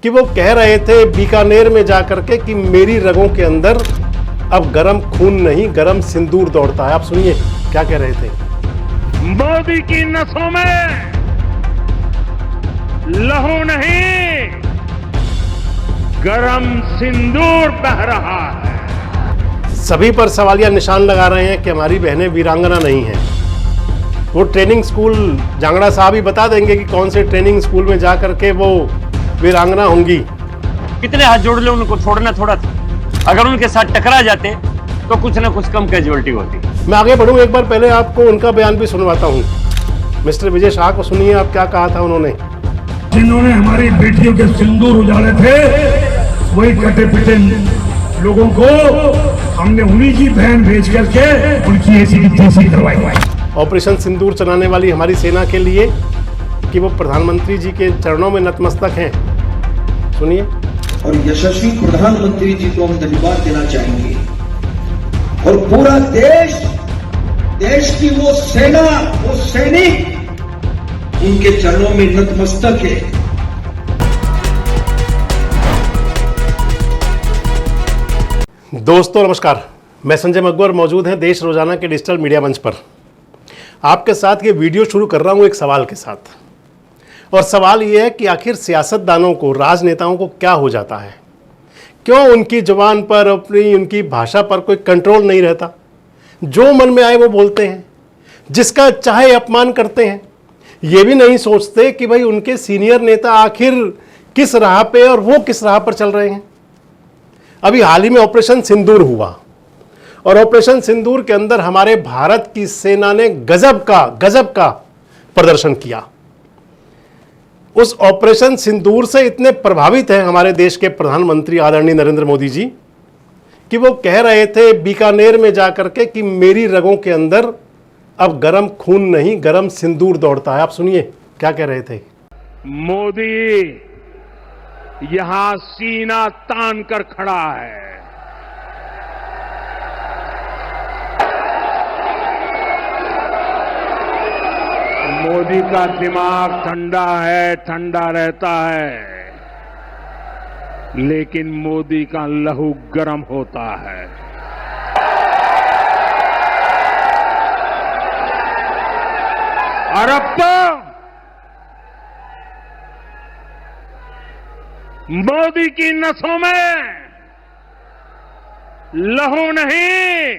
कि वो कह रहे थे बीकानेर में जाकर के कि मेरी रगों के अंदर अब गरम खून नहीं गरम सिंदूर दौड़ता है। आप सुनिए क्या कह रहे थे। मोदी की नसों में लहू नहीं गरम सिंदूर बह रहा है। सभी पर सवालिया निशान लगा रहे हैं कि हमारी बहनें वीरांगना नहीं हैं। वो ट्रेनिंग स्कूल जांगड़ा साहब ही बता देंगे कि कौन से ट्रेनिंग स्कूल में जा करके वो वीरांगना होंगी। कितने हाथ जोड़ ले, उनको छोड़ना थोड़ा था। अगर उनके साथ टकरा जाते तो कुछ ना कुछ कम कैजुअलिटी होती। मैं आगे बढ़ूं, एक बार पहले आपको उनका बयान भी सुनवाता हूं। मिस्टर विजय शाह को सुनिए आप क्या कहा था उन्होंने। जिन्होंने हमारी बेटियों के सिंदूर उजाड़े थे वही कटे पिटे लोगों को हमने उन्हीं की बहन भेज करके उनकी ऐसी की तैसी करवाई। ऑपरेशन सिंदूर चलाने वाली हमारी सेना के लिए कि वो प्रधानमंत्री जी के चरणों में नतमस्तक हैं। सुनिए। और यशस्वी प्रधानमंत्री जी को हम धन्यवाद देना चाहेंगे और पूरा देश की वो सेना, वो सैनिक उनके चरणों में नतमस्तक है। दोस्तों नमस्कार, मैं संजय मकबर मौजूद हैं देश रोजाना के डिजिटल मीडिया मंच पर। आपके साथ ये वीडियो शुरू कर रहा हूँ एक सवाल के साथ, और सवाल ये है कि आखिर सियासतदानों को, राजनेताओं को क्या हो जाता है? क्यों उनकी जुबान पर, अपनी उनकी भाषा पर कोई कंट्रोल नहीं रहता? जो मन में आए वो बोलते हैं, जिसका चाहे अपमान करते हैं। ये भी नहीं सोचते कि भाई उनके सीनियर नेता आखिर किस राह पे और वो किस राह पर चल रहे हैं। अभी हाल ही में ऑपरेशन सिंदूर हुआ, और ऑपरेशन सिंदूर के अंदर हमारे भारत की सेना ने गजब का प्रदर्शन किया। उस ऑपरेशन सिंदूर से इतने प्रभावित हैं हमारे देश के प्रधानमंत्री आदरणीय नरेंद्र मोदी जी कि वो कह रहे थे बीकानेर में जाकर के कि मेरी रगों के अंदर अब गरम खून नहीं गरम सिंदूर दौड़ता है। आप सुनिए क्या कह रहे थे। मोदी यहां सीना तान कर खड़ा है। मोदी का दिमाग ठंडा है, ठंडा रहता है, लेकिन मोदी का लहू गर्म होता है। और अब तो मोदी की नसों में लहू नहीं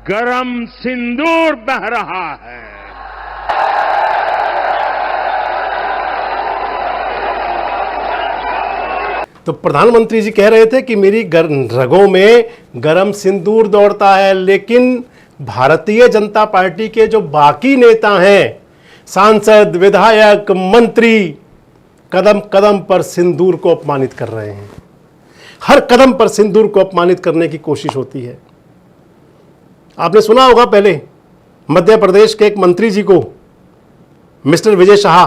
गरम सिंदूर बह रहा है। तो प्रधानमंत्री जी कह रहे थे कि मेरी रगों में गरम सिंदूर दौड़ता है, लेकिन भारतीय जनता पार्टी के जो बाकी नेता हैं, सांसद, विधायक, मंत्री, कदम कदम पर सिंदूर को अपमानित कर रहे हैं। हर कदम पर सिंदूर को अपमानित करने की कोशिश होती है। आपने सुना होगा पहले मध्य प्रदेश के एक मंत्री जी को, mister Vijay Shah,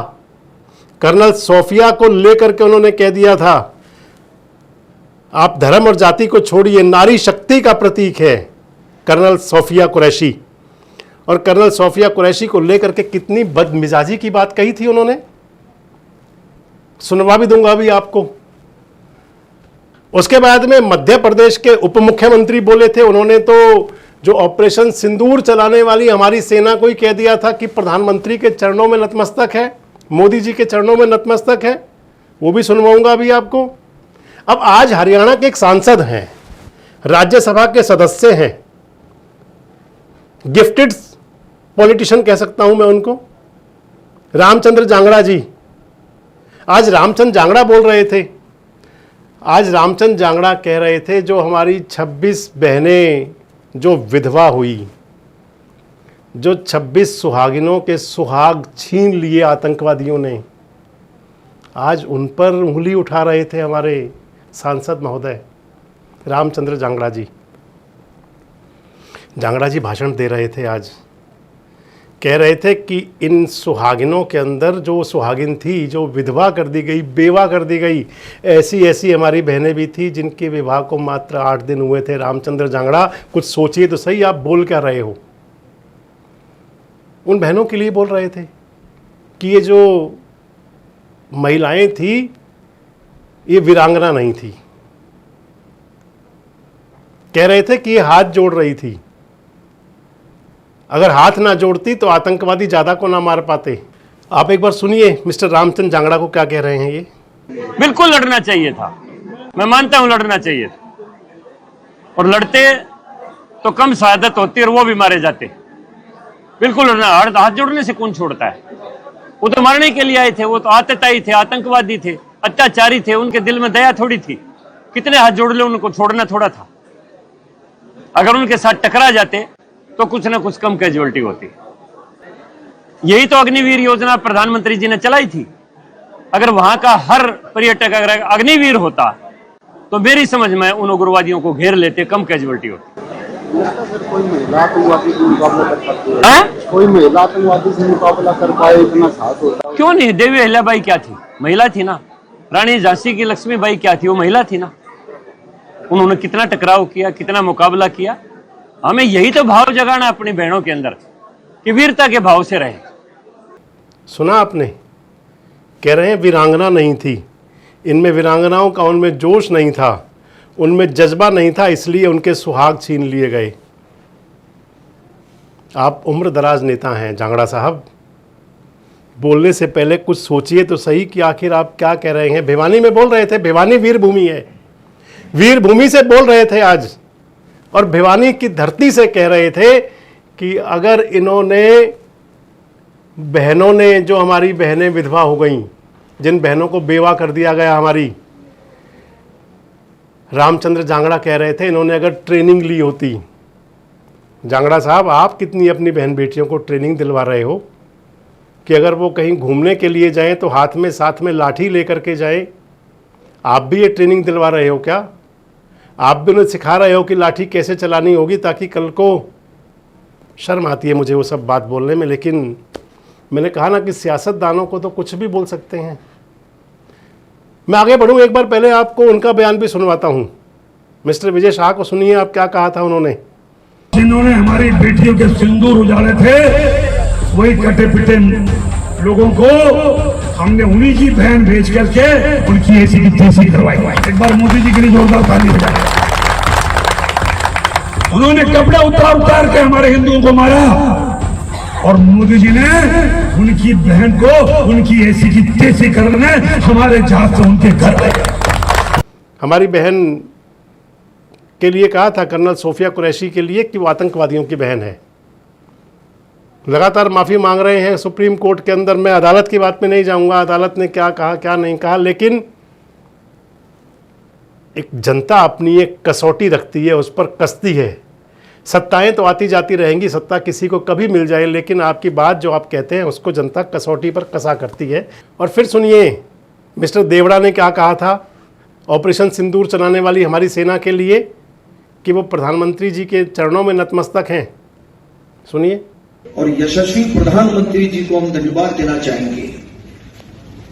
colonel Sophia को लेकर के उन्होंने कह दिया था आप धर्म और जाति को छोड़िए, नारी शक्ति का प्रतीक है कर्नल सोफिया कुरैशी। और कर्नल सोफिया कुरैशी को लेकर के कितनी बदमिजाजी की बात कही थी उन्होंने, सुनवा भी दूंगा अभी आपको। उसके बाद में मध्य प्रदेश के उप मुख्यमंत्री बोले थे, उन्होंने तो जो ऑपरेशन सिंदूर चलाने वाली हमारी सेना को ही कह दिया था कि प्रधानमंत्री के चरणों में नतमस्तक है, मोदी जी के चरणों में नतमस्तक है। वो भी सुनवाऊंगा अभी आपको। अब आज हरियाणा के एक सांसद हैं, राज्यसभा के सदस्य हैं, गिफ्टेड पॉलिटिशियन कह सकता हूं मैं उनको, रामचंद्र जांगड़ा जी। आज रामचंद्र जांगड़ा बोल रहे थे, आज रामचंद्र जांगड़ा कह रहे थे जो हमारी 26 बहनें जो विधवा हुई, जो 26 सुहागिनों के सुहाग छीन लिए आतंकवादियों ने, आज उन पर उंगली उठा रहे थे हमारे सांसद महोदय रामचंद्र जांगड़ा जी। जांगड़ा जी भाषण दे रहे थे आज, कह रहे थे कि इन सुहागिनों के अंदर जो सुहागिन थी, जो विधवा कर दी गई, बेवा कर दी गई, ऐसी ऐसी हमारी बहनें भी थी जिनके विवाह को मात्र 8 दिन हुए थे। रामचंद्र जांगड़ा, कुछ सोचिए तो सही, आप बोल क्या रहे हो? उन बहनों के लिए बोल रहे थे कि ये जो महिलाएं थी ये वीरांगना नहीं थी। कह रहे थे कि ये हाथ जोड़ रही थी। अगर हाथ ना जोड़ती तो आतंकवादी ज्यादा को ना मार पाते। आप एक बार सुनिए मिस्टर रामचंद्र जांगड़ा को क्या कह रहे हैं ये। बिल्कुल लड़ना चाहिए था, मैं मानता हूं लड़ना चाहिए था, और लड़ते तो कम शहादत होती और वो भी मारे जाते। बिल्कुल लड़ना, हाथ जोड़ने से कौन छोड़ता है। वो तो मारने के लिए आए थे, वो तो आतताई थे, आतंकवादी थे, अत्याचारी थे, उनके दिल में दया थोड़ी थी। कितने हाथ जोड़ ले, उनको छोड़ना थोड़ा था। अगर उनके साथ टकरा जाते तो कुछ ना कुछ कम कैजुअलिटी होती। यही तो अग्निवीर योजना प्रधानमंत्री जी ने चलाई थी। अगर वहां का हर पर्यटक अगर अग्निवीर होता तो मेरी समझ में उन उग्रवादियों को घेर लेते, कम कैजुअलिटी होती। कोई महिला आतंकवादी से मुकाबला कर सकती है? हाँ? कोई महिला आतंकवादी से मुकाबला कर पाए, इतना साहस होता है? क्यों नहीं? देवी अहिल्याबाई क्या थी? महिला थी ना। रानी झांसी की लक्ष्मीबाई क्या थी? वो महिला थी ना। उन्होंने कितना टकराव किया, कितना मुकाबला किया। हमें यही तो भाव जगाना अपनी बहनों के अंदर कि वीरता के भाव से रहे। सुना आपने? कह रहे हैं वीरांगना नहीं थी। इनमें वीरांगनाओं का उनमें जोश नहीं था, उनमें जज्बा नहीं था, इसलिए उनके सुहाग छीन लिए गए। आप उम्र दराज नेता हैं जांगड़ा साहब, बोलने से पहले कुछ सोचिए तो सही कि आखिर आप क्या कह रहे हैं। भिवानी में बोल रहे थे, भिवानी वीर भूमि है, वीर भूमि से बोल रहे थे आज, और भिवानी की धरती से कह रहे थे कि अगर इन्होंने बहनों ने, जो हमारी बहनें विधवा हो गईं, जिन बहनों को बेवा कर दिया गया, हमारी रामचंद्र जांगड़ा कह रहे थे, इन्होंने अगर ट्रेनिंग ली होती। जांगड़ा साहब, आप कितनी अपनी बहन बेटियों को ट्रेनिंग दिलवा रहे हो कि अगर वो कहीं घूमने के लिए जाएं तो हाथ में साथ में लाठी लेकर के जाएं। आप भी ये ट्रेनिंग दिलवा रहे हो क्या? आप भी उन्हें सिखा रहे हो कि लाठी कैसे चलानी होगी, ताकि कल को, शर्म आती है मुझे वो सब बात बोलने में, लेकिन मैंने कहा ना कि सियासतदानों को तो कुछ भी बोल सकते हैं। मैं आगे बढ़ूं, एक बार पहले आपको उनका बयान भी सुनवाता हूं। मिस्टर विजय शाह को सुनिए, आप क्या कहा था उन्होंने। जिन्होंने हमारी बेटियों के सिंदूर उजाड़े थे, वही कटे पिटे लोगों को हमने उन्हीं की बहन भेज करके उनकी ऐसी की तैसी करवाई। एक बार मोदी जी के लिए जोरदार ताली बजाएं। उन्होंने कपड़े उतार के हमारे हिंदुओं को मारा, और मोदी जी ने उनकी बहन को उनकी ऐसी की तैसी करने हमारे जहाज से उनके घर आए। हमारी बहन के लिए कहा था कर्नल सोफिया कुरैशी के लिए कि वो आतंकवादियों की बहन है। लगातार माफ़ी मांग रहे हैं सुप्रीम कोर्ट के अंदर। मैं अदालत की बात में नहीं जाऊंगा, अदालत ने क्या कहा क्या नहीं कहा, लेकिन एक जनता अपनी एक कसौटी रखती है, उस पर कसती है। सत्ताएं तो आती जाती रहेंगी, सत्ता किसी को कभी मिल जाए, लेकिन आपकी बात जो आप कहते हैं उसको जनता कसौटी पर कसा करती है। और फिर सुनिए मिस्टर देवड़ा ने क्या कहा था ऑपरेशन सिंदूर चलाने वाली हमारी सेना के लिए, कि वो प्रधानमंत्री जी के चरणों में नतमस्तक हैं। सुनिए। और यशस्वी प्रधानमंत्री जी को हम धन्यवाद देना चाहेंगे,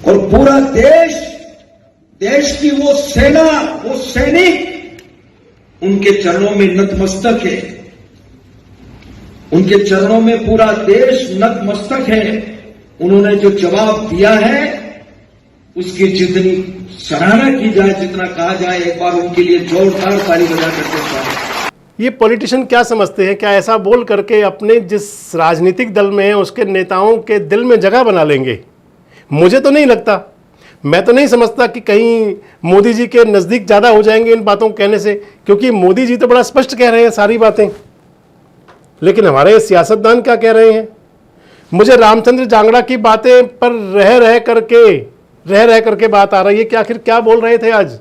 और पूरा देश की वो सेना, वो सैनिक उनके चरणों में नतमस्तक है। उनके चरणों में पूरा देश नतमस्तक है। उन्होंने जो जवाब दिया है उसकी जितनी सराहना की जाए, जितना कहा जाए, एक बार उनके लिए जोरदार ताली बजा करके चाहिए। ये पॉलिटिशियन क्या समझते हैं, क्या ऐसा बोल करके अपने जिस राजनीतिक दल में है उसके नेताओं के दिल में जगह बना लेंगे? मुझे तो नहीं लगता। मैं तो नहीं समझता कि कहीं मोदी जी के नज़दीक ज़्यादा हो जाएंगे इन बातों को कहने से, क्योंकि मोदी जी तो बड़ा स्पष्ट कह रहे हैं सारी बातें। लेकिन हमारे सियासतदान क्या कह रहे हैं? मुझे रामचंद्र जांगड़ा की बातें पर रह करके बात आ रही है कि आखिर क्या बोल रहे थे आज।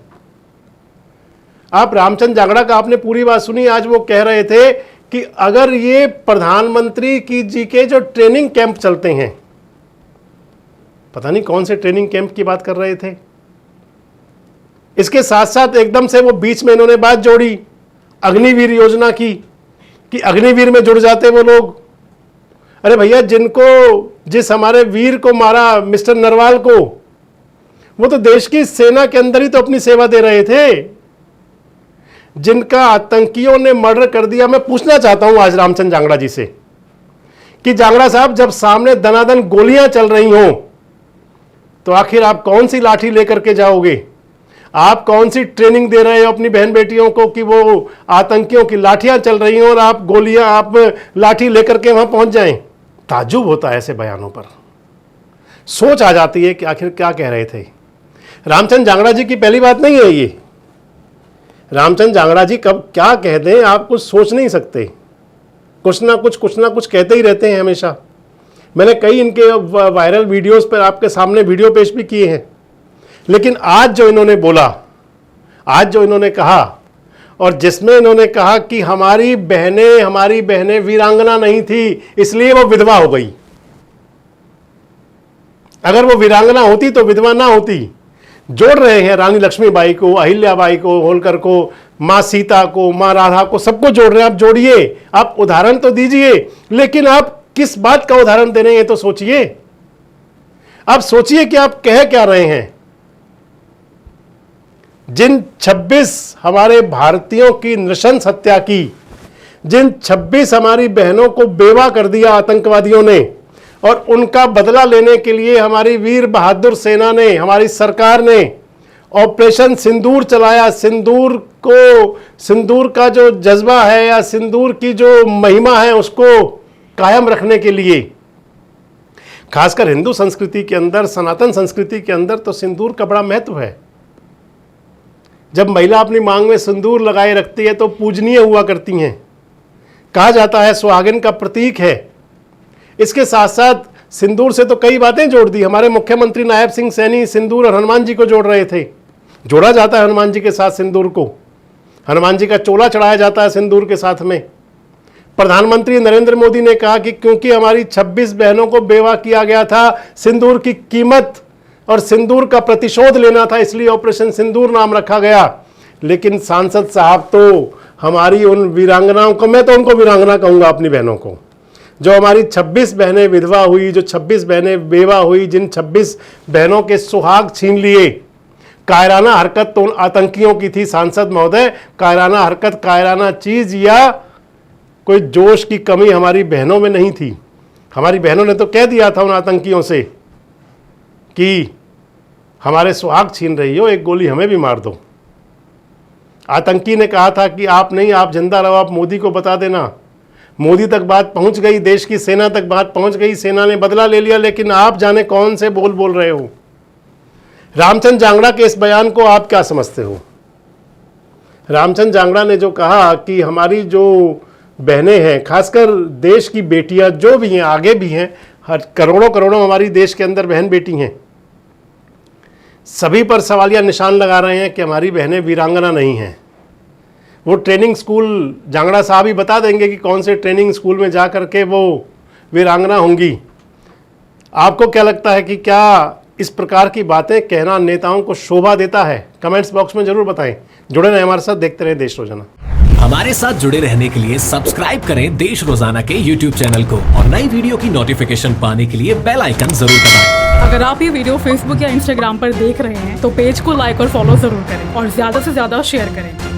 आप रामचंद्र जांगड़ा का आपने पूरी बात सुनी। आज वो कह रहे थे कि अगर ये प्रधानमंत्री की जी के जो ट्रेनिंग कैंप चलते हैं, पता नहीं कौन से ट्रेनिंग कैंप की बात कर रहे थे, इसके साथ साथ एकदम से वो बीच में इन्होंने बात जोड़ी अग्निवीर योजना की, कि अग्निवीर में जुड़ जाते वो लोग। अरे भैया, जिस हमारे वीर को मारा मिस्टर नरवाल को, वो तो देश की सेना के अंदर ही तो अपनी सेवा दे रहे थे। जिनका आतंकियों ने मर्डर कर दिया, मैं पूछना चाहता हूं आज रामचंद्र जांगड़ा जी से कि जांगड़ा साहब, जब सामने दनादन गोलियां चल रही हों तो आखिर आप कौन सी लाठी लेकर के जाओगे? आप कौन सी ट्रेनिंग दे रहे हो अपनी बहन बेटियों को कि वो आतंकियों की लाठियां चल रही हैं और आप गोलियां, आप लाठी लेकर के वहां पहुंच जाएं। ताज्जुब होता है ऐसे बयानों पर, सोच आ जाती है कि आखिर क्या कह रहे थे। रामचंद्र जांगड़ा जी की पहली बात नहीं है ये। रामचंद्र जांगड़ा जी कब क्या कह दें आप कुछ सोच नहीं सकते। कुछ ना कुछ कहते ही रहते हैं हमेशा। मैंने कई इनके वायरल वीडियोस पर आपके सामने वीडियो पेश भी किए हैं, लेकिन आज जो इन्होंने बोला, आज जो इन्होंने कहा, और जिसमें इन्होंने कहा कि हमारी बहनें वीरांगना नहीं थी इसलिए वो विधवा हो गई। अगर वो वीरांगना होती तो विधवा ना होती। जोड़ रहे हैं रानी लक्ष्मीबाई को, अहिल्याबाई को, होलकर को, मां सीता को, मां राधा को, सबको जोड़ रहे हैं। आप जोड़िए, आप उदाहरण तो दीजिए, लेकिन आप किस बात का उदाहरण दे रहे हैं तो सोचिए। आप सोचिए कि आप कह क्या रहे हैं। जिन 26 हमारे भारतीयों की नृशंस हत्या की, जिन 26 हमारी बहनों को बेवा कर दिया आतंकवादियों ने, और उनका बदला लेने के लिए हमारी वीर बहादुर सेना ने, हमारी सरकार ने ऑपरेशन सिंदूर चलाया। सिंदूर का जो जज्बा है या सिंदूर की जो महिमा है उसको कायम रखने के लिए, खासकर हिंदू संस्कृति के अंदर, सनातन संस्कृति के अंदर तो सिंदूर का बड़ा महत्व है। जब महिला अपनी मांग में सिंदूर लगाए रखती है तो पूजनीय हुआ करती हैं। कहा जाता है सुहागिन का प्रतीक है। इसके साथ साथ सिंदूर से तो कई बातें जोड़ दी। हमारे मुख्यमंत्री नायब सिंह सैनी सिंदूर और हनुमान जी को जोड़ रहे थे। जोड़ा जाता है हनुमान जी के साथ सिंदूर को, हनुमान जी का चोला चढ़ाया जाता है सिंदूर के साथ में। प्रधानमंत्री नरेंद्र मोदी ने कहा कि क्योंकि हमारी 26 बहनों को बेवा किया गया था, सिंदूर की कीमत और सिंदूर का प्रतिशोध लेना था, इसलिए ऑपरेशन सिंदूर नाम रखा गया। लेकिन सांसद साहब तो हमारी उन वीरांगनाओं को, मैं तो उनको वीरांगना कहूंगा अपनी बहनों को, जो हमारी 26 बहनें विधवा हुई, जो 26 बहनें बेवा हुई, जिन 26 बहनों के सुहाग छीन लिए। कायराना हरकत तो उन आतंकियों की थी सांसद महोदय। कायराना हरकत, कायराना चीज या कोई जोश की कमी हमारी बहनों में नहीं थी। हमारी बहनों ने तो कह दिया था उन आतंकियों से कि हमारे सुहाग छीन रही हो, एक गोली हमें भी मार दो। आतंकी ने कहा था कि आप नहीं, आप जिंदा रहो, आप मोदी को बता देना। मोदी तक बात पहुंच गई, देश की सेना तक बात पहुंच गई, सेना ने बदला ले लिया, लेकिन आप जाने कौन से बोल रहे हो। रामचंद्र जांगड़ा के इस बयान को आप क्या समझते हो? रामचंद्र जांगड़ा ने जो कहा कि हमारी जो बहनें हैं, खासकर देश की बेटियां जो भी हैं, आगे भी हैं, हर करोड़ों हमारी देश के अंदर बहन बेटी हैं, सभी पर सवालिया निशान लगा रहे हैं कि हमारी बहनें वीरांगना नहीं हैं। वो ट्रेनिंग स्कूल जांगड़ा साहब ही बता देंगे कि कौन से ट्रेनिंग स्कूल में जा करके वो वीरांगना होंगी। आपको क्या लगता है कि क्या इस प्रकार की बातें कहना नेताओं को शोभा देता है? कमेंट्स बॉक्स में जरूर बताएं। जुड़े रहें हमारे साथ, देखते रहें देश रोजाना। हमारे साथ जुड़े रहने के लिए सब्सक्राइब करें देश रोजाना के YouTube चैनल को और नई वीडियो की नोटिफिकेशन पाने के लिए बेल आइकन जरूर दबाएं। अगर आप ये वीडियो Facebook या Instagram पर देख रहे हैं तो पेज को लाइक और फॉलो जरूर करें और ज्यादा से ज्यादा शेयर करें।